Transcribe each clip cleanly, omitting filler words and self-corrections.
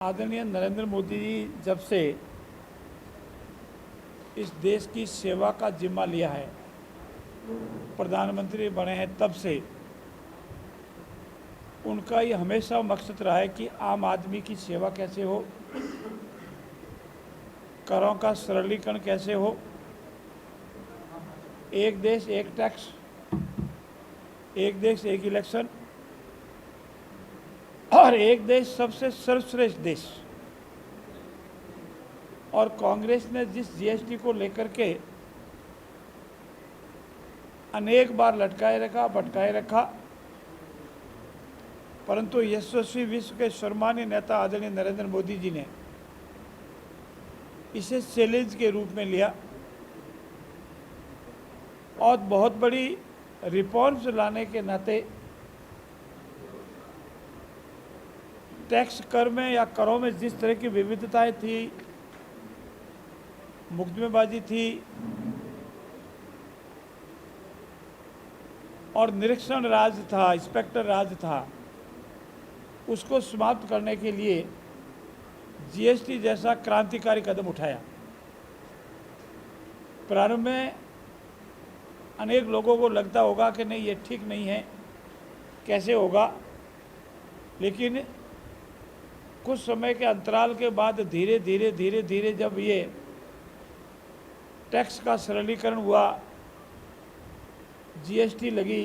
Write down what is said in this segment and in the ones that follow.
आदरणीय नरेंद्र मोदी जी जब से इस देश की सेवा का जिम्मा लिया है, प्रधानमंत्री बने हैं, तब से उनका ये हमेशा मकसद रहा है कि आम आदमी की सेवा कैसे हो, करों का सरलीकरण कैसे हो, एक देश एक टैक्स, एक देश एक इलेक्शन और एक देश सबसे सर्वश्रेष्ठ देश। और कांग्रेस ने जिस जीएसटी को लेकर के अनेक बार लटकाए रखा, भटकाए रखा, परंतु यशस्वी विश्व के सम्मानीय नेता आदरणीय नरेंद्र मोदी जी ने इसे चैलेंज के रूप में लिया और बहुत बड़ी रिफॉर्म्स लाने के नाते टैक्स कर में या करों में जिस तरह की विविधताएं थी, मुकदमेबाजी थी और निरीक्षण राज था, इंस्पेक्टर राज था, उसको समाप्त करने के लिए जीएसटी जैसा क्रांतिकारी कदम उठाया। प्रारंभ में अनेक लोगों को लगता होगा कि नहीं, ये ठीक नहीं है, कैसे होगा, लेकिन कुछ समय के अंतराल के बाद धीरे धीरे जब ये टैक्स का सरलीकरण हुआ, जीएसटी लगी,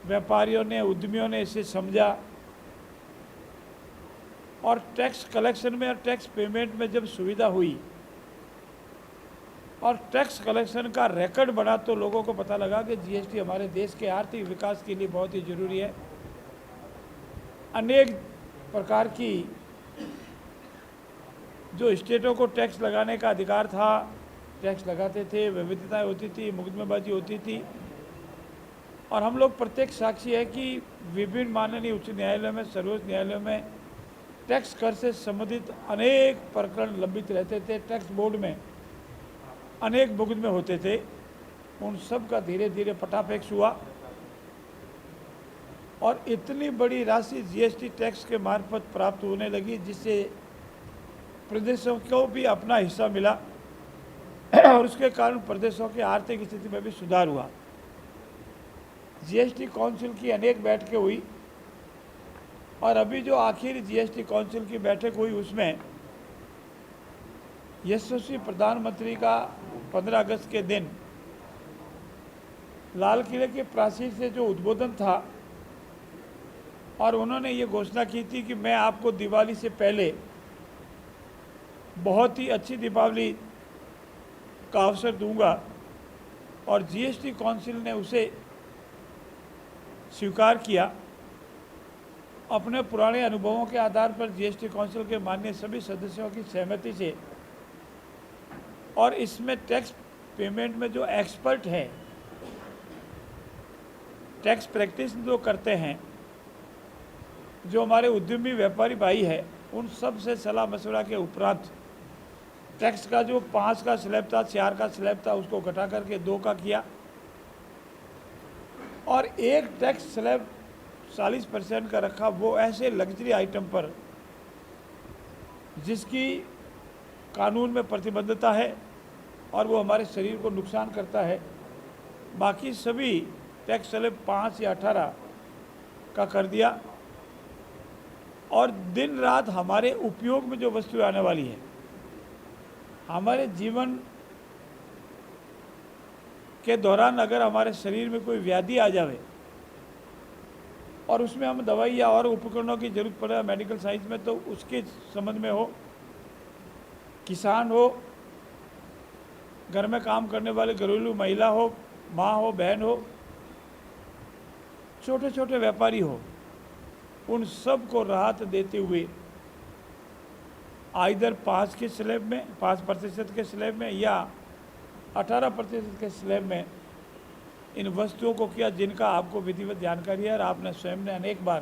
व्यापारियों ने, उद्यमियों ने इसे समझा और टैक्स कलेक्शन में और टैक्स पेमेंट में जब सुविधा हुई और टैक्स कलेक्शन का रिकॉर्ड बढ़ा, तो लोगों को पता लगा कि जीएसटी हमारे देश के आर्थिक विकास के लिए बहुत ही जरूरी है। अनेक प्रकार की जो स्टेटों को टैक्स लगाने का अधिकार था, टैक्स लगाते थे, विविधताएं होती थी, मुकदमेबाजी होती थी और हम लोग प्रत्येक साक्षी है कि विभिन्न माननीय उच्च न्यायालयों में, सर्वोच्च न्यायालयों में टैक्स कर से संबंधित अनेक प्रकरण लंबित रहते थे। टैक्स बोर्ड में अनेक मुकदमे होते थे, उन सब का धीरे धीरे पटाफेक्स हुआ और इतनी बड़ी राशि जीएसटी टैक्स के मार्फत प्राप्त होने लगी, जिससे प्रदेशों को भी अपना हिस्सा मिला और उसके कारण प्रदेशों की आर्थिक स्थिति में भी सुधार हुआ। जीएसटी काउंसिल की अनेक बैठकें हुई और अभी जो आखिरी जीएसटी काउंसिल की बैठक हुई, उसमें यशस्वी प्रधानमंत्री का 15 अगस्त के दिन लाल किले के प्राचीर से जो उद्बोधन था और उन्होंने ये घोषणा की थी कि मैं आपको दिवाली से पहले बहुत ही अच्छी दीपावली का अवसर दूंगा और जीएसटी काउंसिल ने उसे स्वीकार किया। अपने पुराने अनुभवों के आधार पर जीएसटी काउंसिल के माननीय सभी सदस्यों की सहमति से और इसमें टैक्स पेमेंट में जो एक्सपर्ट हैं, टैक्स प्रैक्टिस जो करते हैं, जो हमारे उद्यमी व्यापारी भाई है, उन सब से सलाह मशवरा के उपरांत टैक्स का जो 5 का स्लैब था, 4 का स्लैब था, उसको घटा करके 2 का किया और एक टैक्स स्लैब 40% का रखा, वो ऐसे लग्जरी आइटम पर जिसकी कानून में प्रतिबद्धता है और वो हमारे शरीर को नुकसान करता है। बाकी सभी टैक्स स्लैब 5 या 18 का कर दिया और दिन रात हमारे उपयोग में जो वस्तुएं आने वाली है, हमारे जीवन के दौरान अगर हमारे शरीर में कोई व्याधि आ जावे और उसमें हम दवाई या और उपकरणों की जरूरत पड़े मेडिकल साइंस में, तो उसके संबंध में हो, किसान हो, घर में काम करने वाले घरेलू महिला हो, माँ हो, बहन हो, छोटे छोटे व्यापारी हो, उन सब को राहत देते हुए आइदर 5 के स्लैब में, 5% के स्लैब में या 18% के स्लैब में इन वस्तुओं को किया, जिनका आपको विधिवत जानकारी है और आपने स्वयं ने अनेक बार,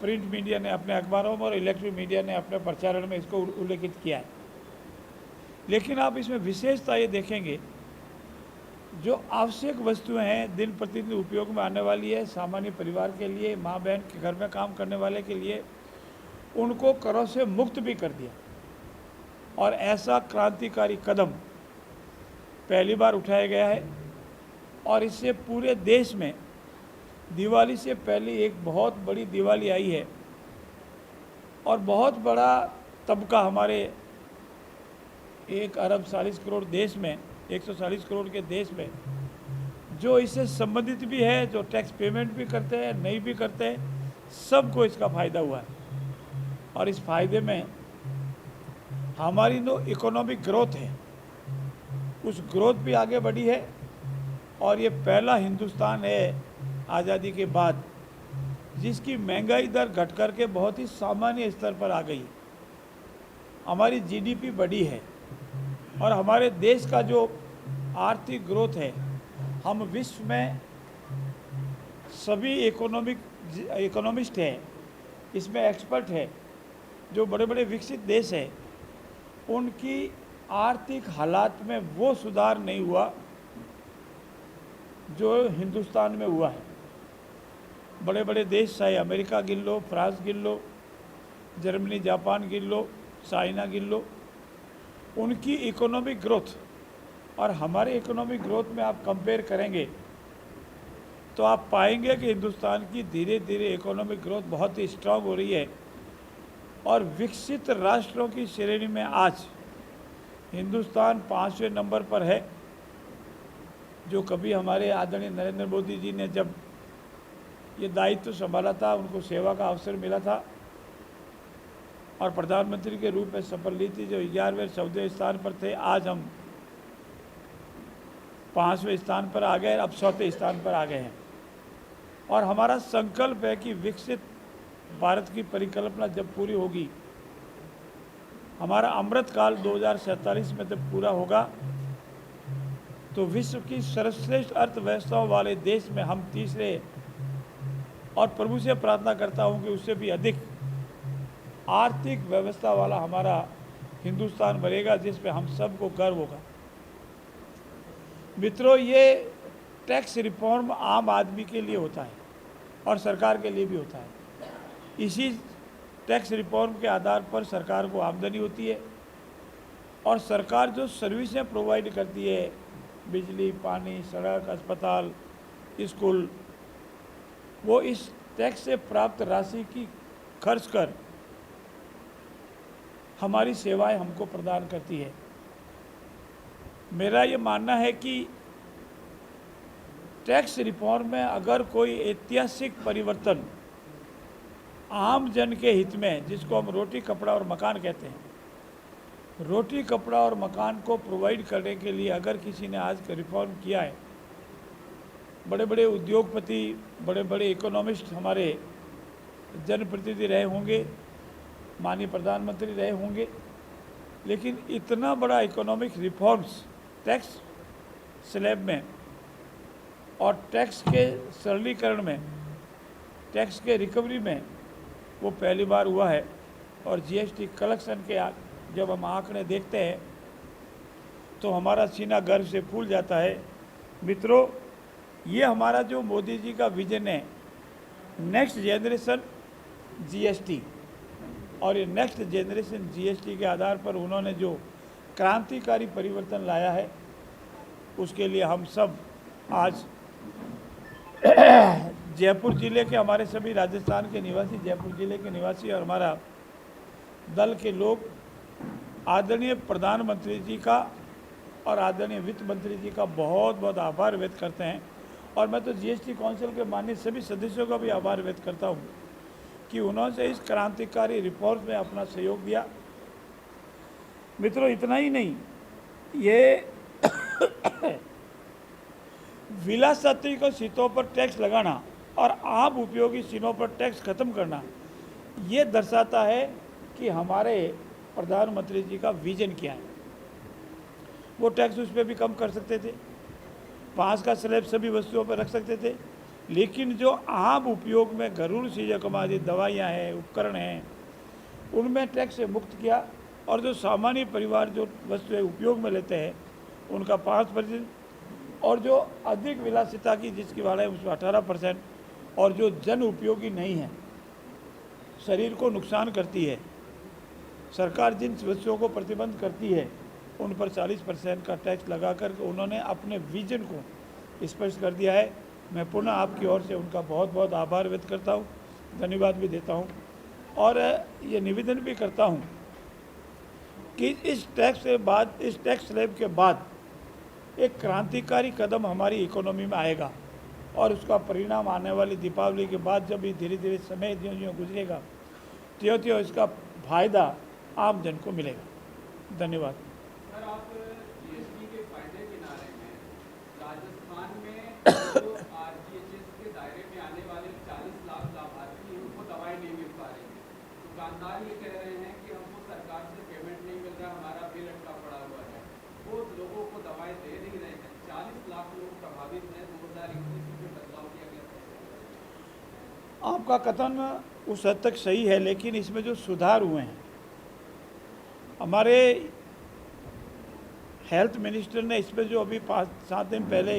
प्रिंट मीडिया ने अपने अखबारों में और इलेक्ट्रॉनिक मीडिया ने अपने प्रचारण में इसको उल्लेखित किया है। लेकिन आप इसमें विशेषता ये देखेंगे, जो आवश्यक वस्तुएं हैं, दिन प्रतिदिन उपयोग में आने वाली है, सामान्य परिवार के लिए, माँ बहन के घर में काम करने वाले के लिए, उनको करों से मुक्त भी कर दिया। और ऐसा क्रांतिकारी कदम पहली बार उठाया गया है और इससे पूरे देश में दिवाली से पहले एक बहुत बड़ी दिवाली आई है और बहुत बड़ा तबका हमारे 1 अरब 40 करोड़ देश में, 140 करोड़ के देश में जो इससे संबंधित भी है, जो टैक्स पेमेंट भी करते हैं, नहीं भी करते हैं, सबको इसका फ़ायदा हुआ है। और इस फायदे में हमारी जो इकोनॉमिक ग्रोथ है उस ग्रोथ भी आगे बढ़ी है। और ये पहला हिंदुस्तान है आज़ादी के बाद जिसकी महंगाई दर घट कर के बहुत ही सामान्य स्तर पर आ गई। हमारी जीडीपी बढ़ी है और हमारे देश का जो आर्थिक ग्रोथ है, हम विश्व में सभी इकोनॉमिस्ट हैं, इसमें एक्सपर्ट है, जो बड़े बड़े विकसित देश हैं, उनकी आर्थिक हालात में वो सुधार नहीं हुआ जो हिंदुस्तान में हुआ है। बड़े बड़े देश चाहे अमेरिका गिन लो, फ्रांस गिन लो, जर्मनी जापान गिन लो, चाइना गिन लो, उनकी इकोनॉमिक ग्रोथ और हमारे इकोनॉमिक ग्रोथ में आप कंपेयर करेंगे तो आप पाएंगे कि हिंदुस्तान की धीरे धीरे इकोनॉमिक ग्रोथ बहुत ही स्ट्रांग हो रही है। और विकसित राष्ट्रों की श्रेणी में आज हिंदुस्तान 5वें नंबर पर है। जो कभी हमारे आदरणीय नरेंद्र मोदी जी ने जब ये दायित्व संभाला था, उनको सेवा का अवसर मिला था और प्रधानमंत्री के रूप में शपथ ली थी, जो 11वें 14वें स्थान पर थे, आज हम 5वें स्थान पर आ गए, अब 4थे स्थान पर आ गए हैं। और हमारा संकल्प है कि विकसित भारत की परिकल्पना जब पूरी होगी, हमारा अमृतकाल 2047 में जब पूरा होगा, तो विश्व की सर्वश्रेष्ठ अर्थव्यवस्थाओं वाले देश में हम तीसरे, और प्रभु से प्रार्थना करता हूं कि उससे भी अधिक आर्थिक व्यवस्था वाला हमारा हिंदुस्तान बनेगा, जिस पे हम सबको गर्व होगा। मित्रों, ये टैक्स रिफॉर्म आम आदमी के लिए होता है और सरकार के लिए भी होता है। इसी टैक्स रिफॉर्म के आधार पर सरकार को आमदनी होती है और सरकार जो सर्विसें प्रोवाइड करती है, बिजली, पानी, सड़क, अस्पताल, स्कूल, वो इस टैक्स से प्राप्त राशि की खर्च कर हमारी सेवाएं हमको प्रदान करती है। मेरा ये मानना है कि टैक्स रिफॉर्म में अगर कोई ऐतिहासिक परिवर्तन आम जन के हित में, जिसको हम रोटी कपड़ा और मकान कहते हैं, रोटी कपड़ा और मकान को प्रोवाइड करने के लिए अगर किसी ने आज रिफॉर्म किया है, बड़े बड़े उद्योगपति, बड़े बड़े इकोनॉमिस्ट हमारे जनप्रतिनिधि रहे होंगे, माननीय प्रधानमंत्री रहे होंगे, लेकिन इतना बड़ा इकोनॉमिक रिफॉर्म्स टैक्स स्लैब में और टैक्स के सरलीकरण में, टैक्स के रिकवरी में वो पहली बार हुआ है। और जीएसटी कलेक्शन के जब हम आंकड़े देखते हैं तो हमारा सीना गर्व से फूल जाता है। मित्रों, ये हमारा जो मोदी जी का विजन है, नेक्स्ट जनरेशन जीएसटी, और ये नेक्स्ट जनरेशन जीएसटी के आधार पर उन्होंने जो क्रांतिकारी परिवर्तन लाया है, उसके लिए हम सब आज जयपुर ज़िले के, हमारे सभी राजस्थान के निवासी, जयपुर ज़िले के निवासी और हमारा दल के लोग आदरणीय प्रधानमंत्री जी का और आदरणीय वित्त मंत्री जी का बहुत बहुत आभार व्यक्त करते हैं। और मैं तो जीएसटी काउंसिल के माननीय सभी सदस्यों का भी आभार व्यक्त करता हूं कि उन्होंने इस क्रांतिकारी रिफॉर्म में अपना सहयोग दिया। मित्रों, इतना ही नहीं, ये विलासयात्री को सीटों पर टैक्स लगाना और आम उपयोगी सीटों पर टैक्स खत्म करना, ये दर्शाता है कि हमारे प्रधानमंत्री जी का विजन क्या है। वो टैक्स उस पर भी कम कर सकते थे, 5 का स्लैब सभी वस्तुओं पर रख सकते थे, लेकिन जो आम उपयोग में घरेलू चीज़ें कमाती, दवाइयाँ हैं, उपकरण हैं, उनमें टैक्स से मुक्त किया। और जो सामान्य परिवार जो वस्तुएं उपयोग में लेते हैं उनका 5%, और जो अधिक विलासिता की जिसकी वाला है उसमें 18%, और जो जन उपयोगी नहीं है शरीर को नुकसान करती है। सरकार जिन वस्तुओं को प्रतिबंध करती है उन पर 40% का टैक्स लगाकर उन्होंने अपने विजन को स्पष्ट कर दिया है। मैं पुनः आपकी ओर से उनका बहुत बहुत आभार व्यक्त करता हूँ, धन्यवाद भी देता हूँ और ये निवेदन भी करता हूँ कि इस टैक्स स्लैब के बाद एक क्रांतिकारी कदम हमारी इकोनॉमी में आएगा और उसका परिणाम आने वाली दीपावली के बाद जब ये धीरे धीरे समय ज्यों गुजरेगा त्यों त्यों इसका फायदा आम जन को मिलेगा। धन्यवाद। सर, आप जीएसटी के फायदे गिना रहे हैं। राजस्थान में जो आरजीएचएस के दायरे में आने वाले 40 लाख लाभार्थी हैं उनको दवाई नहीं मिल पा रही है। दुकानदार ये कह रहे हैं कि हमको सरकार से पेमेंट नहीं मिल रहा, हमारा बिल अटका पड़ा हुआ है। वो लोगों को दवाई दे नहीं रहे हैं। 40 लाख लोग प्रभावित हैं। 2021 में बदलाव किया गया था। आपका कथन उस हद तक सही है, लेकिन इसमें जो सुधार हुए हैं, हमारे हेल्थ मिनिस्टर ने इसमें जो अभी 5-7 दिन पहले,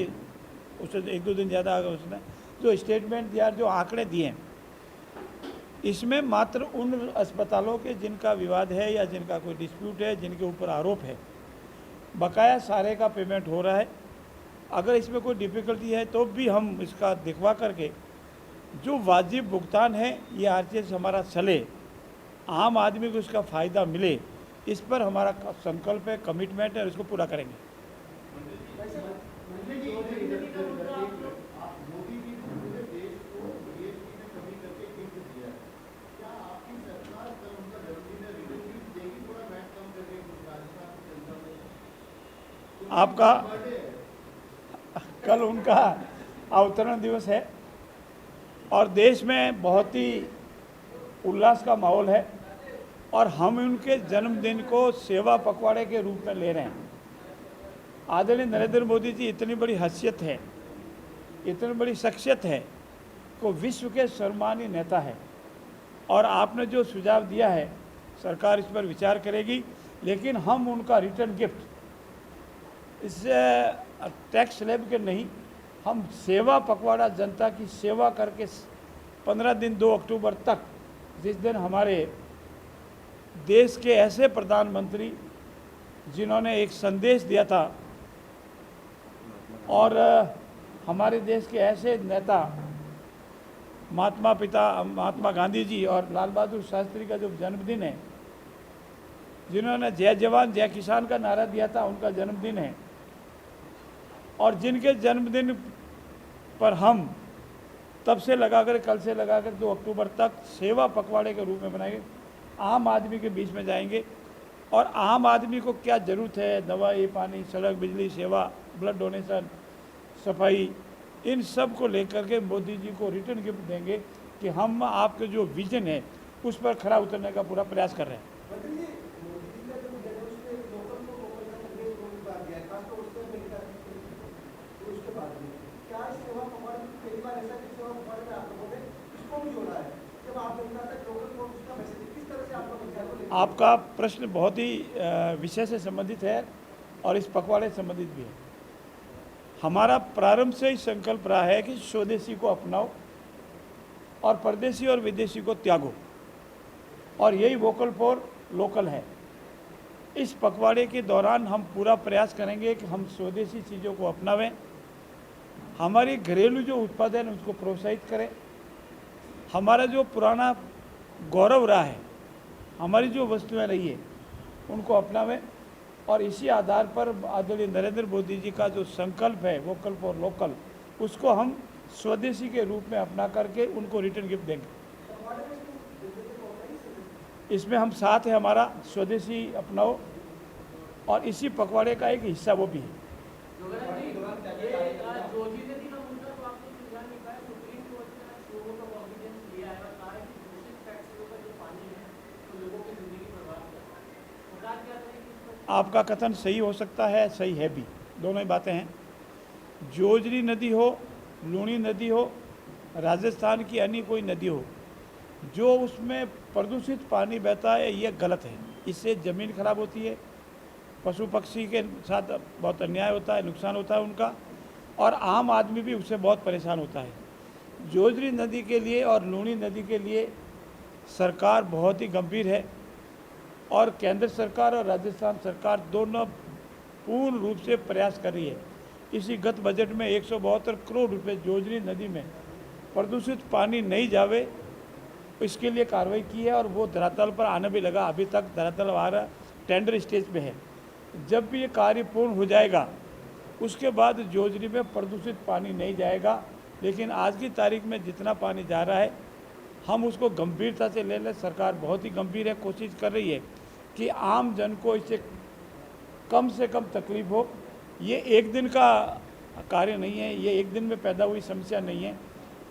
उससे 1-2 दिन ज़्यादा आगे उसने जो स्टेटमेंट दिया, जो आंकड़े दिए, इसमें मात्र उन अस्पतालों के जिनका विवाद है या जिनका कोई डिस्प्यूट है, जिनके ऊपर आरोप है, बकाया सारे का पेमेंट हो रहा है। अगर इसमें कोई डिफ़िकल्टी है तो भी हम इसका दिखवा करके जो वाजिब भुगतान है ये आरटीएस हमारा चले, आम आदमी को इसका फ़ायदा मिले, इस पर हमारा संकल्प है, कमिटमेंट है और इसको पूरा करेंगे। आपका कल उनका अवतरण दिवस है और देश में बहुत ही उल्लास का माहौल है और हम उनके जन्मदिन को सेवा पखवाड़े के रूप में ले रहे हैं। आदरणीय नरेंद्र मोदी जी इतनी बड़ी हैसियत है, इतनी बड़ी शख्सियत है, को विश्व के सर्वमान्य नेता है और आपने जो सुझाव दिया है सरकार इस पर विचार करेगी, लेकिन हम उनका रिटर्न गिफ्ट इससे टैक्स स्लैब के नहीं, हम सेवा पखवाड़ा जनता की सेवा करके 15 दिन 2 अक्टूबर तक, जिस दिन हमारे देश के ऐसे प्रधानमंत्री जिन्होंने एक संदेश दिया था और हमारे देश के ऐसे नेता महात्मा गांधी जी और लाल बहादुर शास्त्री का जो जन्मदिन है, जिन्होंने जय जवान जय किसान का नारा दिया था, उनका जन्मदिन है और जिनके जन्मदिन पर हम तब से लगाकर कल से लगाकर 2 अक्टूबर तक सेवा पखवाड़े के रूप में बनाएंगे, आम आदमी के बीच में जाएंगे और आम आदमी को क्या ज़रूरत है, दवाई, पानी, सड़क, बिजली सेवा, ब्लड डोनेशन, सफाई, इन सब को लेकर के मोदी जी को रिटर्न गिफ्ट देंगे कि हम आपके जो विजन है उस पर खरा उतरने का पूरा प्रयास कर रहे हैं। आपका प्रश्न बहुत ही विषय से संबंधित है और इस पखवाड़े से संबंधित भी है। हमारा प्रारंभ से ही संकल्प रहा है कि स्वदेशी को अपनाओ और परदेशी और विदेशी को त्यागो, और यही वोकल फॉर लोकल है। इस पखवाड़े के दौरान हम पूरा प्रयास करेंगे कि हम स्वदेशी चीज़ों को अपनावें, हमारी घरेलू जो उत्पादन उसको प्रोत्साहित करें, हमारा जो पुराना गौरव रहा है, हमारी जो वस्तुएं रही है उनको अपनावें और इसी आधार पर आदरणीय नरेंद्र मोदी जी का जो संकल्प है वोकल फॉर लोकल, उसको हम स्वदेशी के रूप में अपना करके उनको रिटर्न गिफ्ट देंगे। इसमें हम साथ है, हमारा स्वदेशी अपनाओ और इसी पखवाड़े का एक हिस्सा वो भी है। आपका कथन सही हो सकता है, सही है भी, दोनों ही बातें हैं। जोजरी नदी हो, लूणी नदी हो, राजस्थान की अन्य कोई नदी हो, जो उसमें प्रदूषित पानी बहता है ये गलत है। इससे ज़मीन खराब होती है, पशु पक्षी के साथ बहुत अन्याय होता है, नुकसान होता है उनका, और आम आदमी भी उससे बहुत परेशान होता है। जोजरी नदी के लिए और लूणी नदी के लिए सरकार बहुत ही गंभीर है और केंद्र सरकार और राजस्थान सरकार दोनों पूर्ण रूप से प्रयास कर रही है। इसी गत बजट में 172 करोड़ रुपए जोजनी नदी में प्रदूषित पानी नहीं जावे इसके लिए कार्रवाई की है और वो धरातल पर आने भी लगा। अभी तक धरातल हमारा टेंडर स्टेज पे है। जब भी ये कार्य पूर्ण हो जाएगा उसके बाद जोजनी में प्रदूषित पानी नहीं जाएगा। लेकिन आज की तारीख में जितना पानी जा रहा है हम उसको गंभीरता से ले लें। सरकार बहुत ही गंभीर है, कोशिश कर रही है कि आम जन को इससे कम से कम तकलीफ हो। ये एक दिन का कार्य नहीं है, ये एक दिन में पैदा हुई समस्या नहीं है,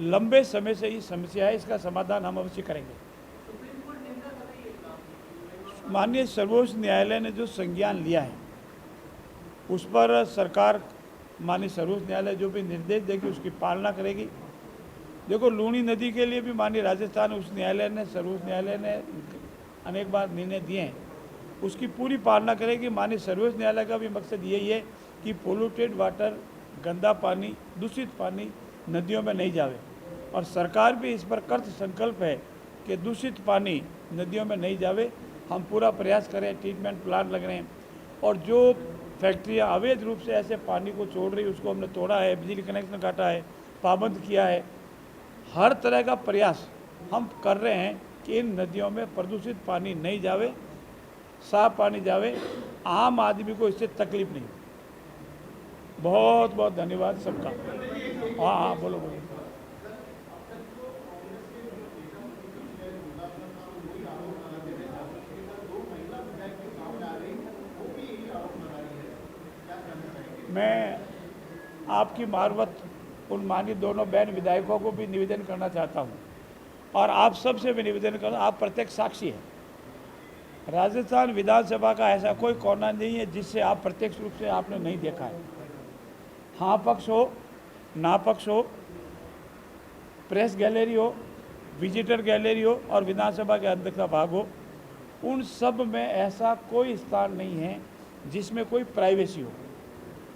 लंबे समय से ये समस्या है। इसका समाधान हम अवश्य करेंगे। माननीय सर्वोच्च न्यायालय ने जो संज्ञान लिया है उस पर सरकार माननीय सर्वोच्च न्यायालय जो भी निर्देश देगी उसकी पालना करेगी। देखो, लूणी नदी के लिए भी माननीय राजस्थान उच्च न्यायालय ने सर्वोच्च न्यायालय ने अनेक बार निर्णय दिए हैं, उसकी पूरी पालना करेगी। माननीय सर्वोच्च न्यायालय का भी मकसद यही है कि पोल्यूटेड वाटर, गंदा पानी, दूषित पानी नदियों में नहीं जावे और सरकार भी इस पर कृत संकल्प है कि दूषित पानी नदियों में नहीं जावे। हम पूरा प्रयास करें, ट्रीटमेंट प्लांट लग रहे हैं और जो फैक्ट्रियाँ अवैध रूप से ऐसे पानी को छोड़ रही उसको हमने तोड़ा है, बिजली कनेक्शन काटा है, पाबंद किया है। हर तरह का प्रयास हम कर रहे हैं कि इन नदियों में प्रदूषित पानी नहीं जावे, साफ पानी जावे, आम आदमी को इससे तकलीफ नहीं। बहुत बहुत धन्यवाद सबका। हाँ हाँ, बोलो बोलो। मैं आपकी मार्फत उन माननीय दोनों बहन विधायकों को भी निवेदन करना चाहता हूं और आप सबसे भी निवेदन करना, आप प्रत्यक्ष साक्षी हैं। राजस्थान विधानसभा का ऐसा कोई कोना नहीं है जिससे आप प्रत्यक्ष रूप से आपने नहीं देखा है। हाँ पक्ष हो, ना पक्ष हो, प्रेस गैलरी हो, विजिटर गैलरी हो और विधानसभा के अंदर का भाग हो, उन सब में ऐसा कोई स्थान नहीं है जिसमें कोई प्राइवेसी हो।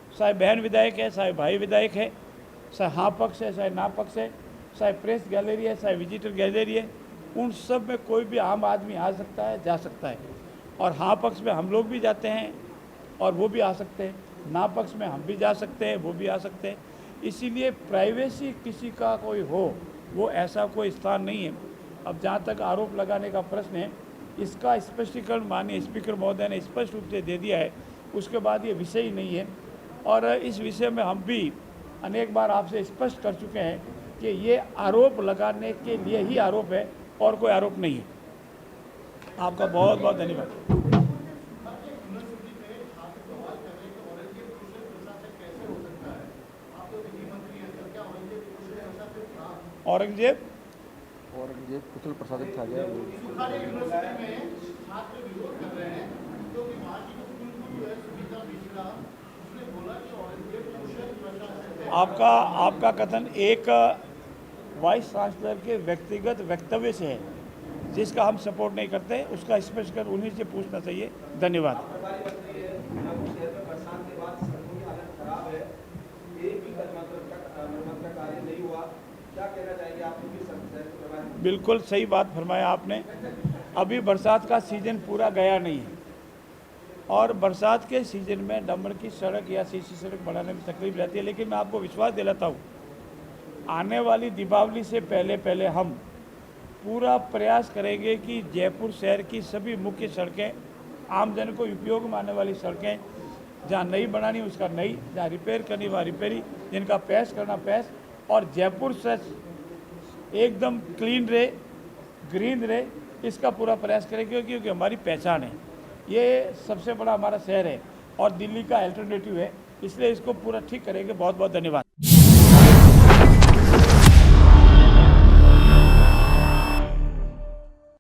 चाहे बहन विधायक है, चाहे भाई विधायक है, चाहे हाँ पक्ष है, चाहे ना पक्ष है, चाहे प्रेस गैलरी है, चाहे विजिटर गैलरी है, उन सब में कोई भी आम आदमी आ सकता है, जा सकता है। और हाँ पक्ष में हम लोग भी जाते हैं और वो भी आ सकते हैं, ना पक्ष में हम भी जा सकते हैं, वो भी आ सकते हैं। इसीलिए प्राइवेसी किसी का कोई हो, वो ऐसा कोई स्थान नहीं है। अब जहाँ तक आरोप लगाने का प्रश्न है, इसका स्पष्टीकरण माननीय स्पीकर महोदय ने स्पष्ट रूप से दे दिया है। उसके बाद ये विषय ही नहीं है और इस विषय में हम भी अनेक बार आपसे स्पष्ट कर चुके हैं कि ये आरोप लगाने के लिए ही आरोप है और कोई आरोप नहीं है। आपका बहुत बहुत धन्यवाद। औरंगजेब कुशल प्रसाद था गया। आपका कथन एक वाइस चांसलर के व्यक्तिगत वक्तव्य से है जिसका हम सपोर्ट नहीं करते। उसका स्पष्ट कर उन्हीं से पूछना चाहिए। धन्यवाद। बिल्कुल सही बात फरमाया आपने। अभी बरसात का सीज़न पूरा गया नहीं है और बरसात के सीज़न में डंबर की सड़क या सीसी सड़क बनाने में तकलीफ रहती है, लेकिन मैं आपको विश्वास दिलाता हूँ आने वाली दीपावली से पहले हम पूरा प्रयास करेंगे कि जयपुर शहर की सभी मुख्य सड़कें, आमजन को उपयोग में आने वाली सड़कें, जहाँ नई बनानी उसका नई, जहाँ रिपेयर करनी वहाँ रिपेयरी, जिनका पैस करना पैस, और जयपुर शहर एकदम क्लीन रहे, ग्रीन रहे, इसका पूरा प्रयास करेंगे क्योंकि हमारी पहचान है। ये सबसे बड़ा हमारा शहर है और दिल्ली का अल्टरनेटिव है, इसलिए इसको पूरा ठीक करेंगे। बहुत बहुत धन्यवाद।